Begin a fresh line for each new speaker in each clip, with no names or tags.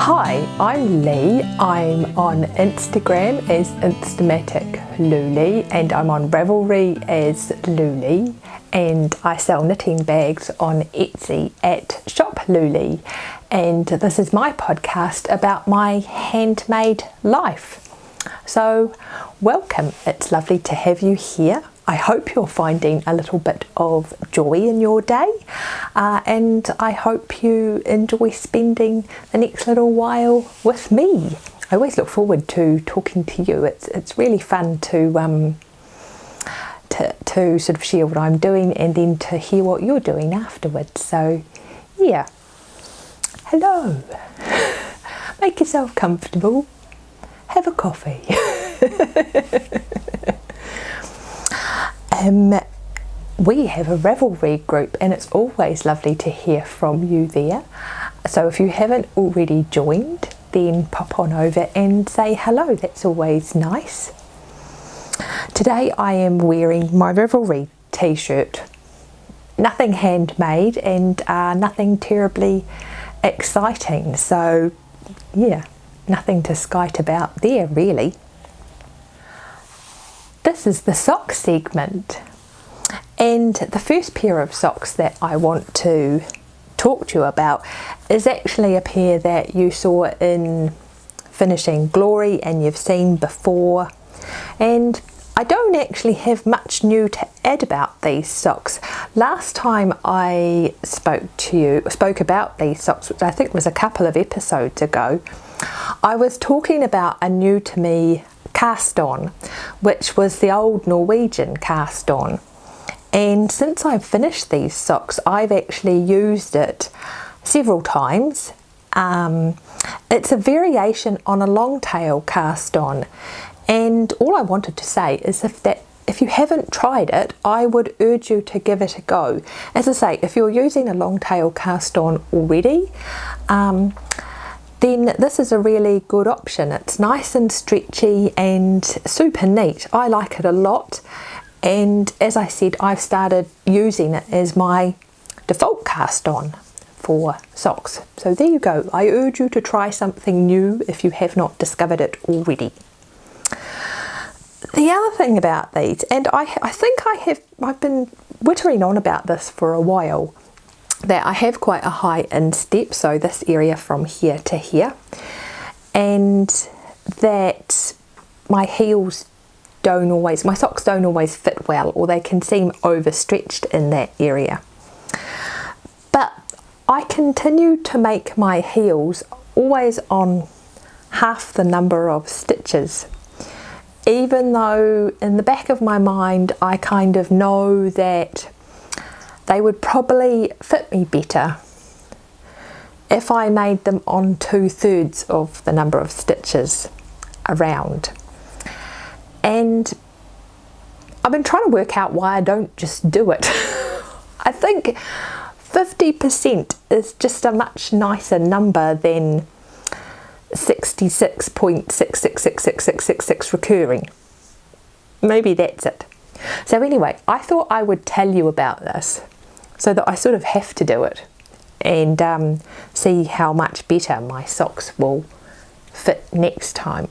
Hi, I'm Lee. I'm on Instagram as Instamatic louleigh, and I'm on Ravelry as louleigh, and I sell knitting bags on Etsy at Shop Louleigh, and this is my podcast about my handmade life. So welcome, it's lovely to have you here. I hope you're finding a little bit of joy in your day, and I hope you enjoy spending the next little while with me. I always look forward to talking to you. It's really fun to sort of share what I'm doing and then to hear what you're doing afterwards. So yeah, hello. Make yourself comfortable. Have a coffee. We have a Ravelry group, and it's always lovely to hear from you there. So if you haven't already joined, then pop on over and say hello. That's always nice. Today I am wearing my Ravelry t-shirt. Nothing handmade and nothing terribly exciting. So yeah, nothing to skite about there really. This is the sock segment, and the first pair of socks that I want to talk to you about is actually a pair that you saw in Finishing Glory and you've seen before, and I don't actually have much new to add about these socks. Last time I spoke about these socks, which I think was a couple of episodes ago, I was talking about a new to me cast on, which was the old Norwegian cast on, and since I've finished these socks I've actually used it several times. It's a variation on a long tail cast on, and all I wanted to say is if you haven't tried it, I would urge you to give it a go. As I say, if you're using a long tail cast on already, then this is a really good option. It's nice and stretchy and super neat. I like it a lot, and as I said, I've started using it as my default cast on for socks. So there you go. I urge you to try something new if you have not discovered it already. The other thing about these, and I think I've been whittering on about this for a while, that I have quite a high instep, so this area from here to here, and that my socks don't always fit well, or they can seem overstretched in that area. But I continue to make my heels always on half the number of stitches, even though in the back of my mind I kind of know that they would probably fit me better if I made them on 2/3 of the number of stitches around. And I've been trying to work out why I don't just do it. I think 50% is just a much nicer number than 66.666666 recurring. Maybe that's it. So anyway, I thought I would tell you about this so that I sort of have to do it and see how much better my socks will fit next time.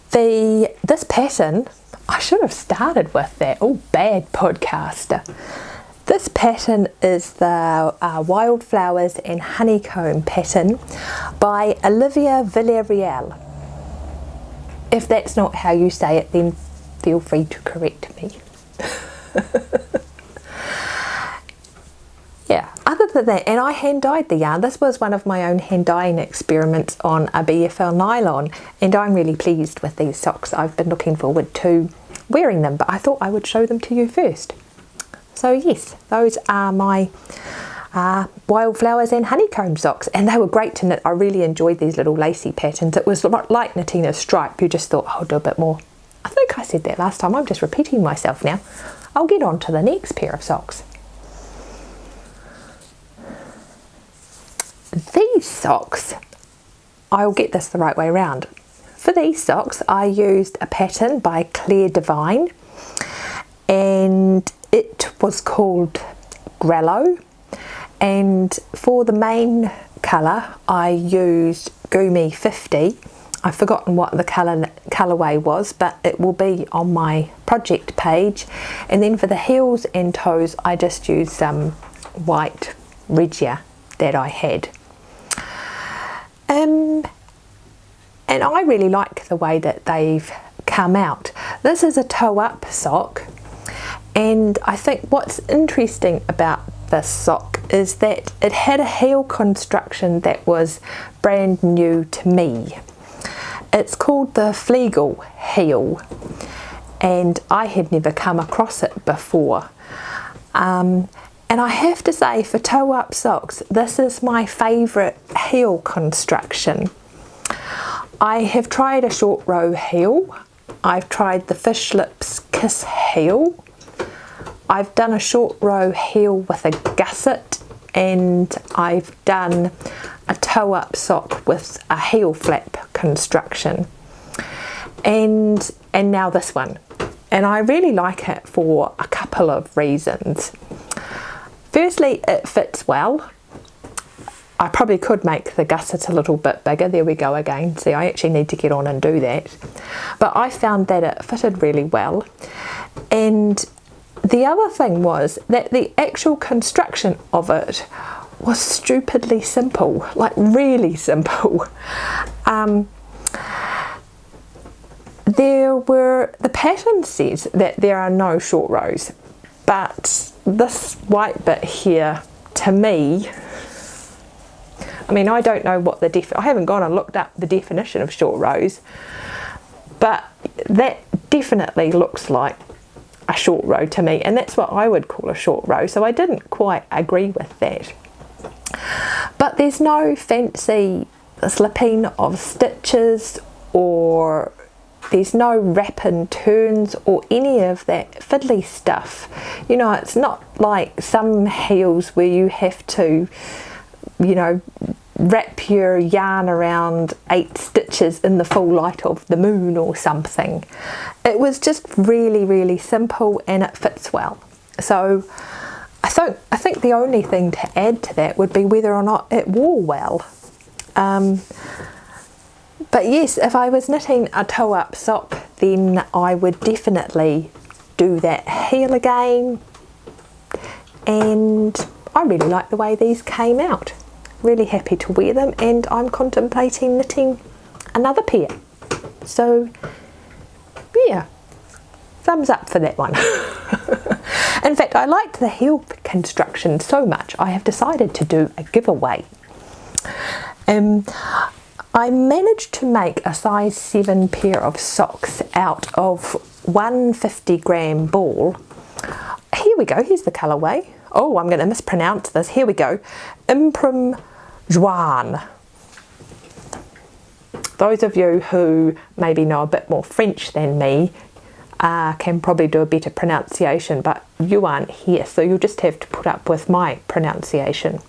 This pattern, I should have started with that. Oh, bad podcaster. This pattern is the Wildflowers and Honeycomb pattern by Olivia Villarreal. If that's not how you say it, then feel free to correct me. Yeah, other than that, and I hand dyed the yarn. This was one of my own hand dyeing experiments on a BFL nylon, and I'm really pleased with these socks. I've been looking forward to wearing them, but I thought I would show them to you first. So yes, those are my Wildflowers and Honeycomb socks, and they were great to knit. I really enjoyed these little lacy patterns. It was like knitting a stripe. You just thought, I'll do a bit more. I think I said that last time. I'm just repeating myself now. I'll get on to the next pair of socks. These socks, I'll get this the right way around. For these socks, I used a pattern by Claire Devine, and it was called Grello. And for the main colour, I used Gumi 50. I've forgotten what the colourway was, but it will be on my project page. And then for the heels and toes, I just used some white Regia that I had. And I really like the way that they've come out. This is a toe-up sock, and I think what's interesting about this sock is that it had a heel construction that was brand new to me. It's called the Flegel heel, and I had never come across it before. And I have to say, for toe-up socks, this is my favourite heel construction. I have tried a short row heel, I've tried the Fish Lips Kiss heel, I've done a short row heel with a gusset, and I've done a toe-up sock with a heel flap construction, and now this one. And I really like it for a couple of reasons. Firstly, it fits well. I probably could make the gusset a little bit bigger. There we go again. See, I actually need to get on and do that. But I found that it fitted really well. And the other thing was that the actual construction of it was stupidly simple, like really simple. The pattern says that there are no short rows, but this white bit here, to me, I mean, I don't know what I haven't gone and looked up the definition of short rows, but that definitely looks like a short row to me, and that's what I would call a short row, so I didn't quite agree with that. But there's no fancy slipping of stitches, or there's no wrap and turns or any of that fiddly stuff. You know, it's not like some heels where you have to, you know, wrap your yarn around 8 stitches in the full light of the moon or something. It was just really, really simple, and it fits well. So I think the only thing to add to that would be whether or not it wore well. But yes, if I was knitting a toe-up sock, then I would definitely do that heel again. And I really like the way these came out. Really happy to wear them, and I'm contemplating knitting another pair. So yeah, thumbs up for that one. In fact, I liked the heel construction so much, I have decided to do a giveaway. I managed to make a size 7 pair of socks out of one 50-gram ball. Here we go, here's the colourway. Oh, I'm going to mispronounce this. Here we go. Imprim Juan. Those of you who maybe know a bit more French than me can probably do a better pronunciation, but you aren't here, so you'll just have to put up with my pronunciation.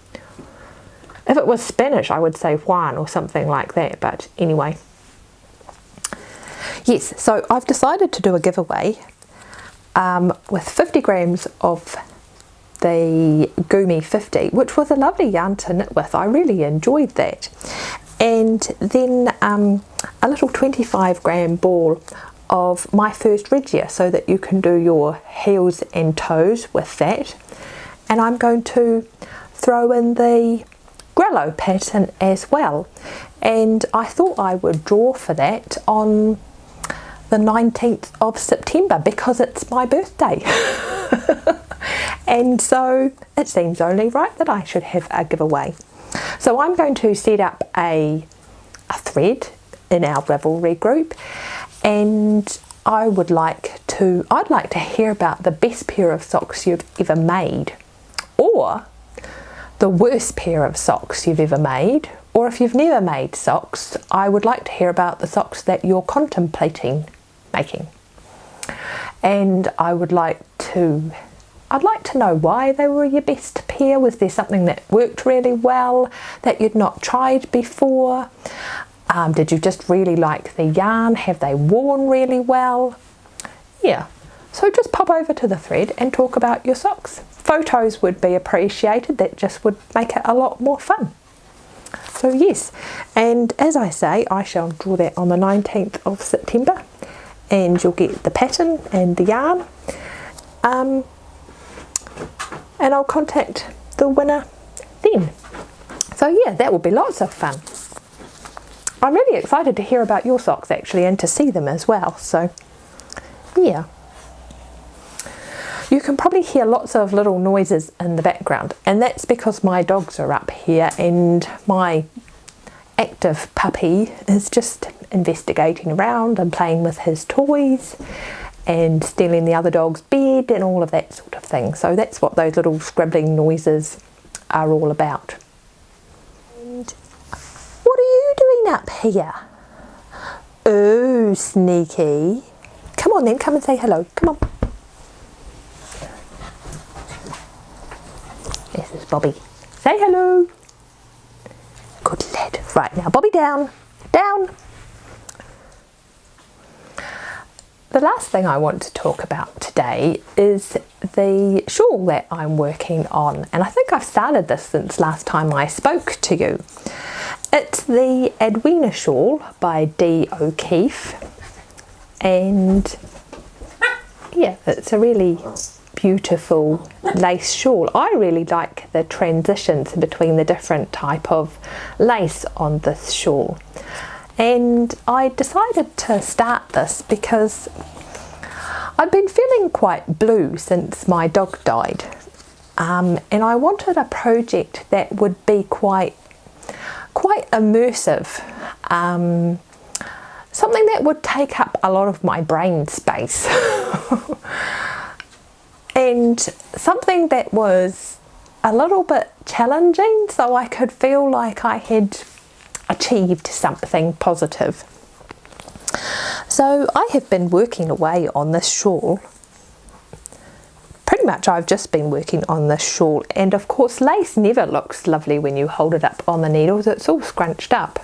If it was Spanish, I would say Juan or something like that, but anyway. Yes, so I've decided to do a giveaway with 50 grams of the Gumi 50, which was a lovely yarn to knit with. I really enjoyed that. And then a little 25-gram ball of my first Regia, so that you can do your heels and toes with that. And I'm going to throw in the Grello pattern as well. And I thought I would draw for that on the 19th of September because it's my birthday. And so it seems only right that I should have a giveaway. So I'm going to set up a thread in our Ravelry group, and I'd like to hear about the best pair of socks you've ever made, or the worst pair of socks you've ever made, or if you've never made socks, I would like to hear about the socks that you're contemplating making. And I'd like to know why they were your best pair. Was there something that worked really well that you'd not tried before? Did you just really like the yarn? Have they worn really well? Yeah, so just pop over to the thread and talk about your socks. Photos would be appreciated, that just would make it a lot more fun. So yes, and as I say, I shall draw that on the 19th of September, and you'll get the pattern and the yarn, and I'll contact the winner then. So yeah, that will be lots of fun. I'm really excited to hear about your socks actually, and to see them as well. So yeah, you can probably hear lots of little noises in the background, and that's because my dogs are up here and my active puppy is just investigating around and playing with his toys and stealing the other dog's bed and all of that sort of thing. So that's what those little scribbling noises are all about. And what are you doing up here? Oh, sneaky. Come on then, come and say hello. Come on. This is Bobby. Say hello. Good lad. Right, now Bobby, down. Down. The last thing I want to talk about today is the shawl that I'm working on, and I think I've started this since last time I spoke to you. It's the Edwina shawl by Dee O'Keefe, and yeah, it's a really beautiful lace shawl. I really like the transitions between the different type of lace on this shawl, and I decided to start this because I've been feeling quite blue since my dog died, and I wanted a project that would be quite immersive, something that would take up a lot of my brain space and something that was a little bit challenging, so I could feel like I had achieved something positive. So I have been working away on this shawl. Pretty much I've just been working on this shawl, and of course lace never looks lovely when you hold it up on the needles. It's all scrunched up.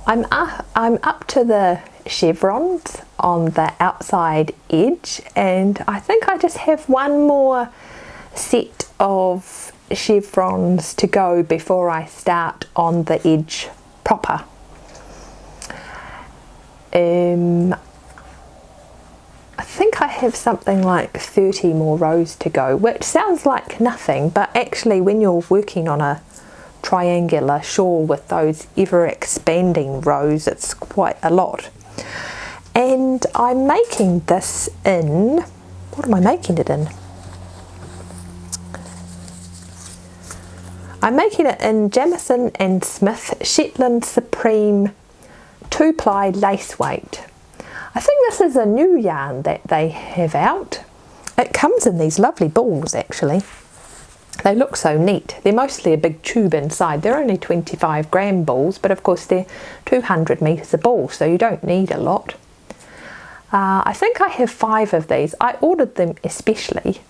I'm up to the chevrons on the outside edge, and I think I just have one more set of chevrons to go before I start on the edge proper. I think I have something like 30 more rows to go, which sounds like nothing, but actually when you're working on a triangular shawl with those ever expanding rows, it's quite a lot. And I'm making this in, what am I making it in? I'm making it in Jamieson and Smith Shetland Supreme 2-ply lace weight. I think this is a new yarn that they have out. It comes in these lovely balls actually. They look so neat. They're mostly a big tube inside. They're only 25-gram balls, but of course they're 200 metres a ball, so you don't need a lot. I think I have 5 of these. I ordered them especially.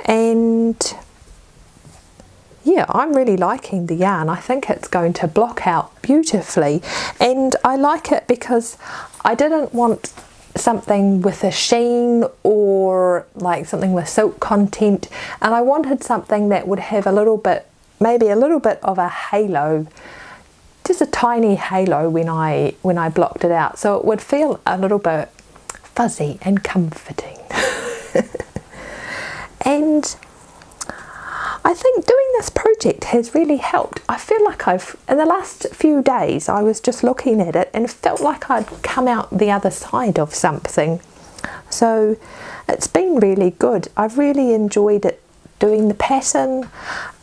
And yeah, I'm really liking the yarn. I think it's going to block out beautifully, and I like it because I didn't want something with a sheen or like something with silk content, and I wanted something that would have a little bit, maybe a little bit of a halo, just a tiny halo when I blocked it out, so it would feel a little bit fuzzy and comforting. And I think doing this project has really helped. I feel like in the last few days, I was just looking at it and felt like I'd come out the other side of something. So it's been really good. I've really enjoyed it, doing the pattern.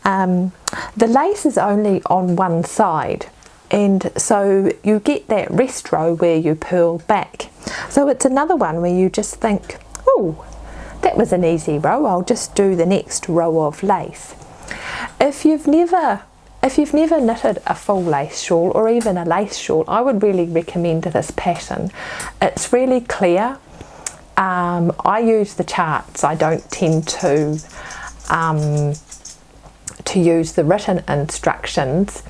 The lace is only on one side, and so you get that rest row where you purl back. So it's another one where you just think, oh, that was an easy row, I'll just do the next row of lace. If you've never knitted a full lace shawl or even a lace shawl, I would really recommend this pattern. It's really clear. I use the charts. I don't tend to use the written instructions.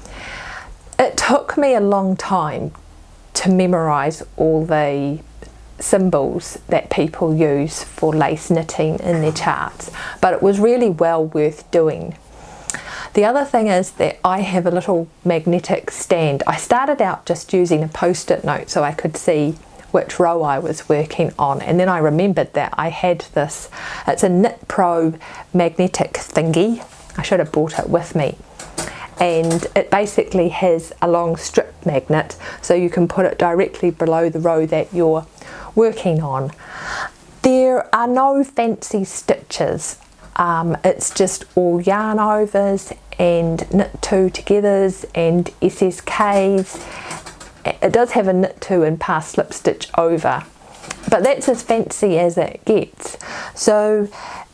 It took me a long time to memorise all the symbols that people use for lace knitting in their charts, but it was really well worth doing. The other thing is that I have a little magnetic stand. I started out just using a post-it note so I could see which row I was working on, and then I remembered that I had this, it's a Knit Pro magnetic thingy. I should have brought it with me, and it basically has a long strip magnet so you can put it directly below the row that you're working on. There are no fancy stitches, it's just all yarn overs and knit two togethers and SSKs. It does have a knit two and pass slip stitch over, but that's as fancy as it gets. So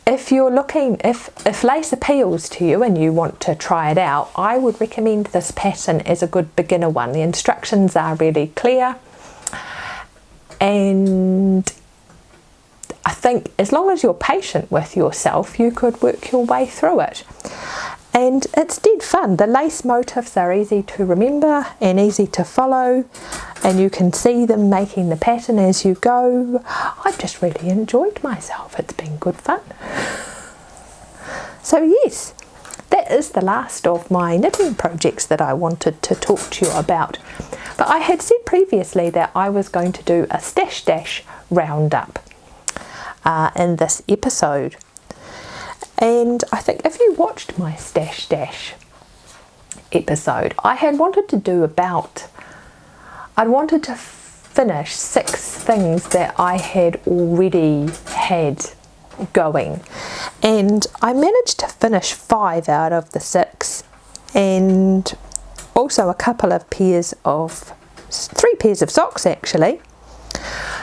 if you're looking, if lace appeals to you and you want to try it out, I would recommend this pattern as a good beginner one. The instructions are really clear, and I think as long as you're patient with yourself, you could work your way through it. And it's dead fun. The lace motifs are easy to remember and easy to follow, and you can see them making the pattern as you go. I've just really enjoyed myself. It's been good fun. So yes, that is the last of my knitting projects that I wanted to talk to you about. But I had said previously that I was going to do a Stash Dash roundup in this episode. And I think if you watched my Stash Dash episode, I had wanted to do I'd wanted to finish 6 things that I had already had going. And I managed to finish 5 out of the 6, and also a couple of 3 pairs of socks actually.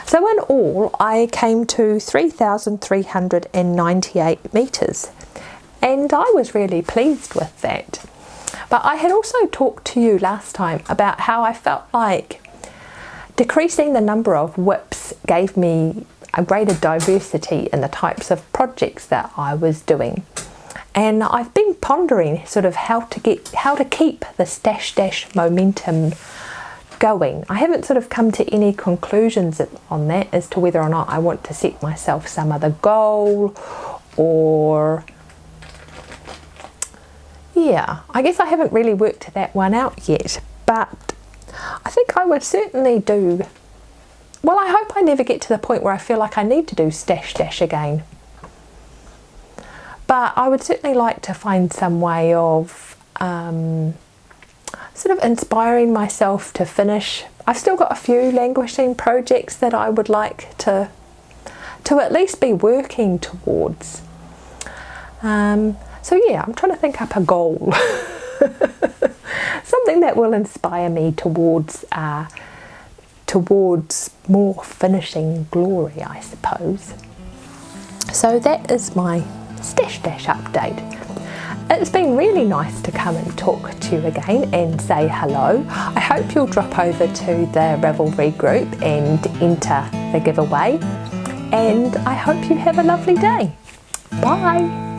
So in all, I came to 3,398 metres, and I was really pleased with that. But I had also talked to you last time about how I felt like decreasing the number of whips gave me a greater diversity in the types of projects that I was doing. And I've been pondering sort of how to keep the Stash Dash momentum going. I haven't sort of come to any conclusions on that as to whether or not I want to set myself some other goal, or yeah, I guess I haven't really worked that one out yet, but I think I would certainly do, well, I hope I never get to the point where I feel like I need to do Stash Dash again, but I would certainly like to find some way of sort of inspiring myself to finish. I've still got a few languishing projects that I would like to at least be working towards. So yeah, I'm trying to think up a goal. Something that will inspire me towards more finishing glory, I suppose. So that is my Stash Dash update. It's been really nice to come and talk to you again and say hello. I hope you'll drop over to the Ravelry group and enter the giveaway, and I hope you have a lovely day. Bye!